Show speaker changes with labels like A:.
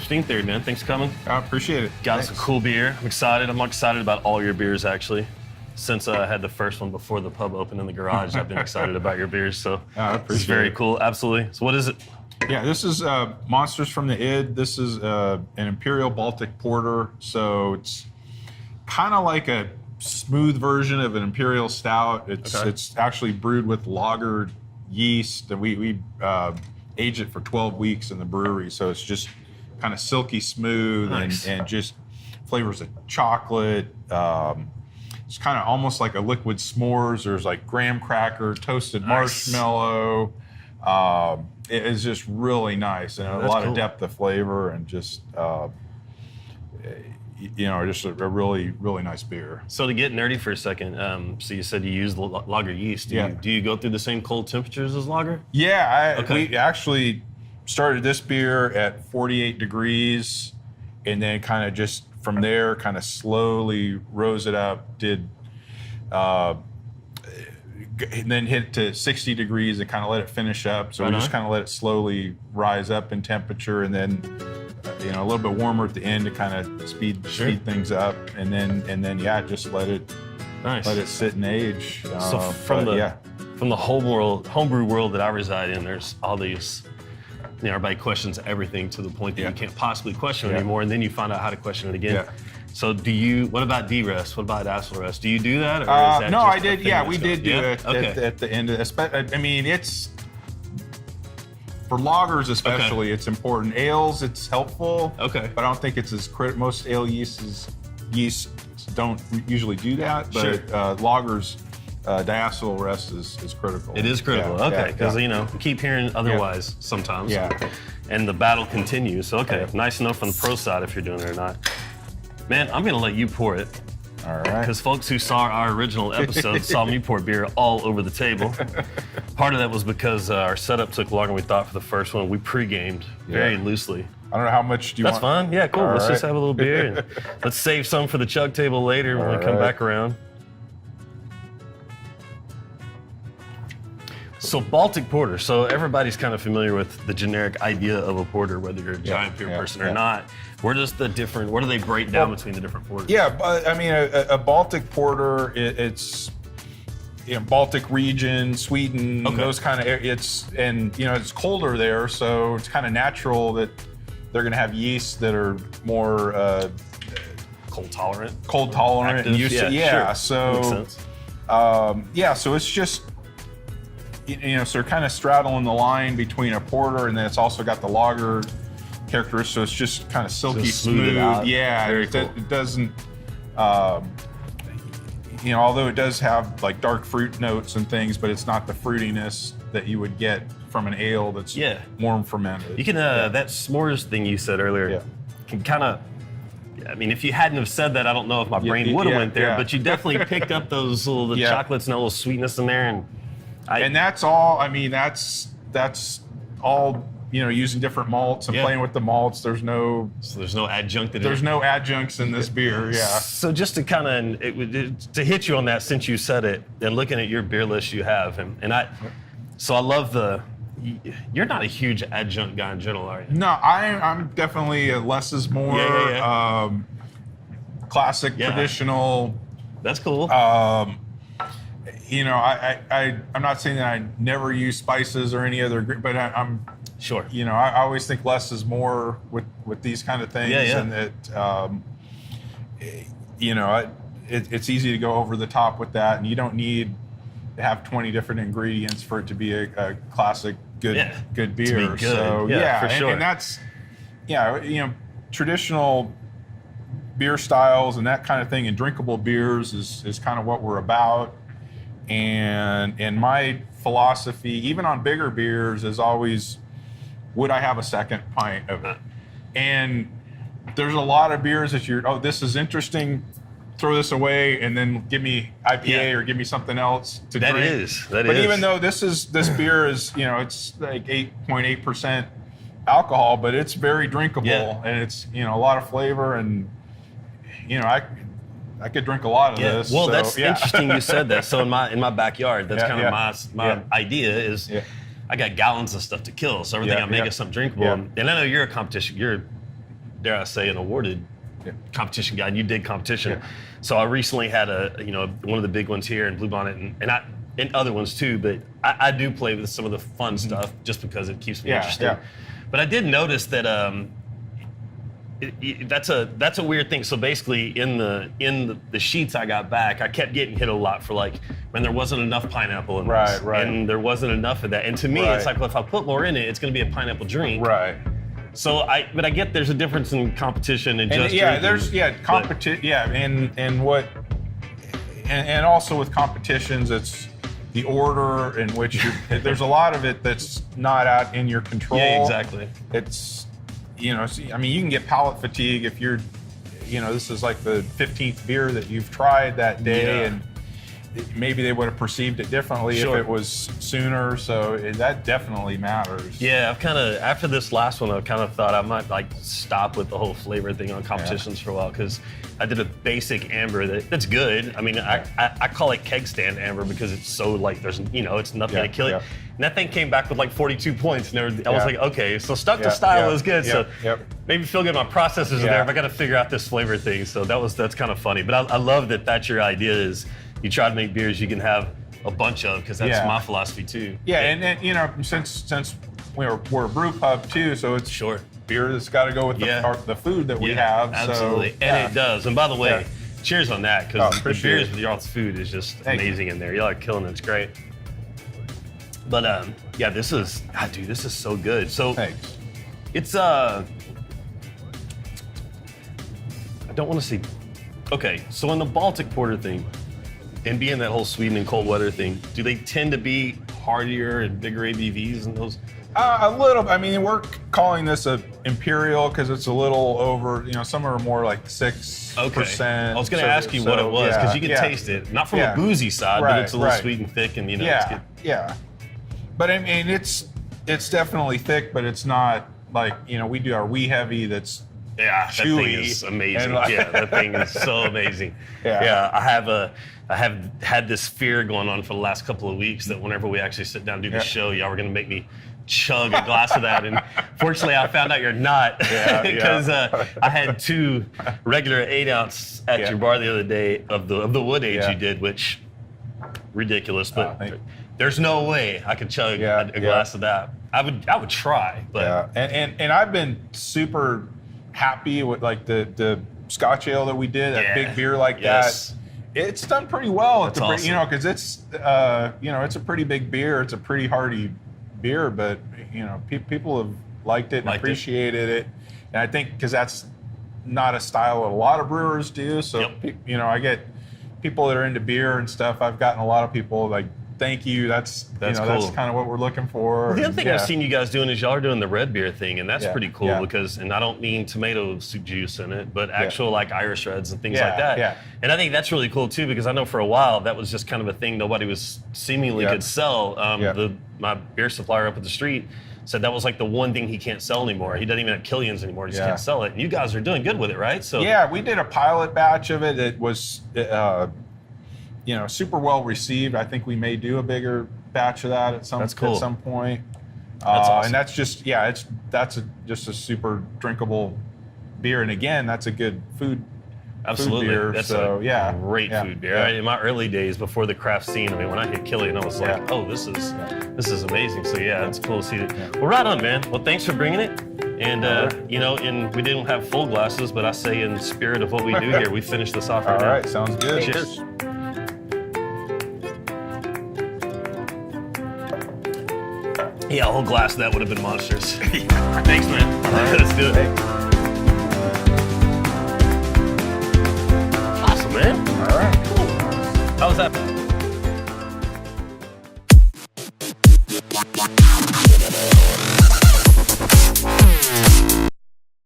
A: Steam Theory, man. Thanks for coming.
B: I appreciate it.
A: Got us a cool beer. I'm excited. I'm excited about all your beers, actually. Since I had the first one before the pub opened in the garage, I've been excited about your beers. So it's very cool. Absolutely. So what is it?
B: Yeah, this is Monsters from the Id. This is an Imperial Baltic Porter. So it's kind of like a smooth version of an Imperial Stout. It's actually brewed with lager yeast. And we age it for 12 weeks in the brewery. So it's just kind of silky smooth and just flavors of chocolate. It's kind of almost like a liquid s'mores. There's like graham cracker, toasted marshmallow. It is just really nice and a lot of depth of flavor and just, just a really, really nice beer.
A: So to get nerdy for a second, so you said you use lager yeast. Do you go through the same cold temperatures as lager?
B: Yeah, we actually started this beer at 48 degrees and then kind of just from there kind of slowly rose it up, and then hit to 60 degrees and kind of let it finish up. So we just kind of let it slowly rise up in temperature and then a little bit warmer at the end to kind of speed things up, and then just let it sit and age.
A: So from the homebrew world that I reside in, there's all these. Everybody questions everything to the point that you can't possibly question it anymore, and then you find out how to question it again. Yeah. So what about D-rest? What about acid rest? Do you do that? Or is that
B: no,
A: just
B: I did. Yeah, we did do it at the end. I mean, it's for lagers especially. It's important. Ales, it's helpful.
A: Okay.
B: But I don't think it's as critical. Most ale yeasts don't usually do that. But lagers, diacetyl rest is critical.
A: It is critical. Because you keep hearing otherwise sometimes. Yeah. And the battle continues. So nice enough on the pro side if you're doing it or not. Man, I'm gonna let you pour it.
B: All right.
A: Because folks who saw our original episode saw me pour beer all over the table. Part of that was because our setup took longer than we thought for the first one. We pre-gamed very loosely.
B: I don't know how much do you want.
A: That's fine. Yeah, cool. Let's just have a little beer. And let's save some for the chug table later when we come back around. So Baltic Porter. So everybody's kind of familiar with the generic idea of a porter, whether you're a giant beer person or not. Where do they break down between the different porters? Yeah,
B: but I mean, a Baltic Porter, it's Baltic region, Sweden, those kind of areas. It's colder there, so it's kind of natural that they're going to have yeasts that are more
A: cold tolerant,
B: active, and used to. Yeah, sure. So
A: makes sense.
B: So it's just. So they're kind of straddling the line between a porter and then it's also got the lager characteristics, so it's just kind of silky smooth. Yeah, it doesn't, although it does have like dark fruit notes and things, but it's not the fruitiness that you would get from an ale that's warm fermented.
A: You can, that s'mores thing you said earlier can kind of, I mean, if you hadn't have said that, I don't know if my brain would have went there, but you definitely picked up those little chocolates and a little sweetness in there.
B: And that's all. I mean, that's all. Using different malts and playing with the malts. There's no
A: adjunct.
B: There's no adjuncts in this beer. Yeah.
A: So just to kind of to hit you on that, since you said it, and looking at your beer list you have, I love You're not a huge adjunct guy in general, are you?
B: No, I'm definitely a less is more. Classic, traditional.
A: That's cool.
B: I'm not saying that I never use spices or any other, but I'm
A: sure.
B: I always think less is more with these kind of things, and that it's easy to go over the top with that, and you don't need to have 20 different ingredients for it to be a classic good beer.
A: To be good.
B: So
A: for sure.
B: And that's traditional beer styles and that kind of thing, and drinkable beers is kind of what we're about. And my philosophy, even on bigger beers, is always, would I have a second pint of it? And there's a lot of beers that this is interesting, throw this away, and then give me IPA or give me something else to drink. But even though this beer is, it's like 8.8% alcohol, but it's very drinkable and it's, a lot of flavor, and, I could drink a lot of this.
A: Well, that's interesting you said that. So in my backyard, that's kind of my idea is I got gallons of stuff to kill. So everything I make is something drinkable. And I know you're a competition. You're dare I say, an awarded competition guy. And you did competition.
B: Yeah.
A: So I recently had one of the big ones here in Bluebonnet, and other ones too, but I do play with some of the fun stuff just because it keeps me interested.
B: Yeah.
A: But I did notice that that's a weird thing. So basically, in the sheets I got back, I kept getting hit a lot for like when there wasn't enough pineapple in this, and there wasn't enough of that. And to me, it's like, well, if I put more in it, it's going to be a pineapple drink.
B: Right.
A: So but I get there's a difference in competition and just
B: yeah,
A: drinking,
B: competition. Yeah, and also with competitions, it's the order in which there's a lot of it that's not out in your control.
A: Yeah, exactly.
B: It's, I mean, you can get palate fatigue if you're, this is like the 15th beer that you've tried that day, and maybe they would have perceived it differently if it was sooner. So that definitely matters.
A: Yeah, I've kind of, after this last one, I kind of thought I might like stop with the whole flavor thing on competitions for a while, because I did a basic amber that's good. I mean, I call it keg stand amber because it's so like there's it's nothing to kill it. And that thing came back with like 42 points, and I was like, okay, so stuck to style is good. So maybe feel good. My processors are there, but I got to figure out this flavor thing. So that's kind of funny. But I love that that's your idea, is you try to make beers you can have a bunch of, because that's my philosophy too.
B: Yeah, and since we're a brew pub too, so it's beer that's got to go with the food that we have.
A: Absolutely,
B: so,
A: and it does. And by the way, cheers on that, because the beers with y'all's food is just amazing in there. Y'all are killing it. It's great. But this is, dude, this is so good. So it's I don't want to see. Okay, so in the Baltic Porter thing, and being that whole Sweden and cold weather thing, do they tend to be hardier and bigger ABVs in those?
B: A little. I mean, we're calling this a imperial because it's a little over. Some are more like 6%.
A: I was going to ask you what it was, because you can taste it, not from a boozy side, but it's a little sweet and thick, and it's good.
B: Yeah. But I mean, it's definitely thick, but it's not like we do our wee heavy that's chewy.
A: That thing is amazing. That thing is so amazing. I have had this fear going on for the last couple of weeks that whenever we actually sit down and do the show, y'all were going to make me chug a glass of that. And fortunately, I found out you're not, because I had 2 regular 8-ounce at your bar the other day of the wood age you did, which ridiculous, but there's no way I could chug a glass of that. I would try, but
B: and I've been super happy with like the Scotch ale that we did, that big beer like that. It's done pretty well.
A: That's awesome.
B: Because it's it's a pretty big beer. It's a pretty hearty beer, but people have liked it and appreciated it. And I think because that's not a style that a lot of brewers do. So I get people that are into beer and stuff. I've gotten a lot of people like, thank you. That's cool. That's kind of what we're looking for.
A: Well, the other thing I've seen you guys doing is y'all are doing the red beer thing, and that's pretty cool because, and I don't mean tomato soup juice in it, but actual like Irish reds and things like that. Yeah. And I think that's really cool too, because I know for a while that was just kind of a thing nobody was seemingly could sell. My beer supplier up at the street said that was like the one thing he can't sell anymore. He doesn't even have Killian's anymore. He just can't sell it. And you guys are doing good with it, right? So
B: we did a pilot batch of it. It was super well received. I think we may do a bigger batch of that at some point.
A: That's awesome.
B: And that's just just a super drinkable beer. And again, that's a good food beer.
A: That's
B: a
A: great food beer. In my early days before the craft scene, I mean, when I hit Killian, I was like, oh, this is amazing. So it's cool to see it. Well, right on, man. Well, thanks for bringing it. And and we didn't have full glasses, but I say in spirit of what we do here, we finish this off right now.
B: All right, sounds good.
A: Cheers. Yeah, a whole glass of that would have been monsters. Thanks, man. All right, let's do it. Awesome, man.
B: All right.
A: Cool. How was that?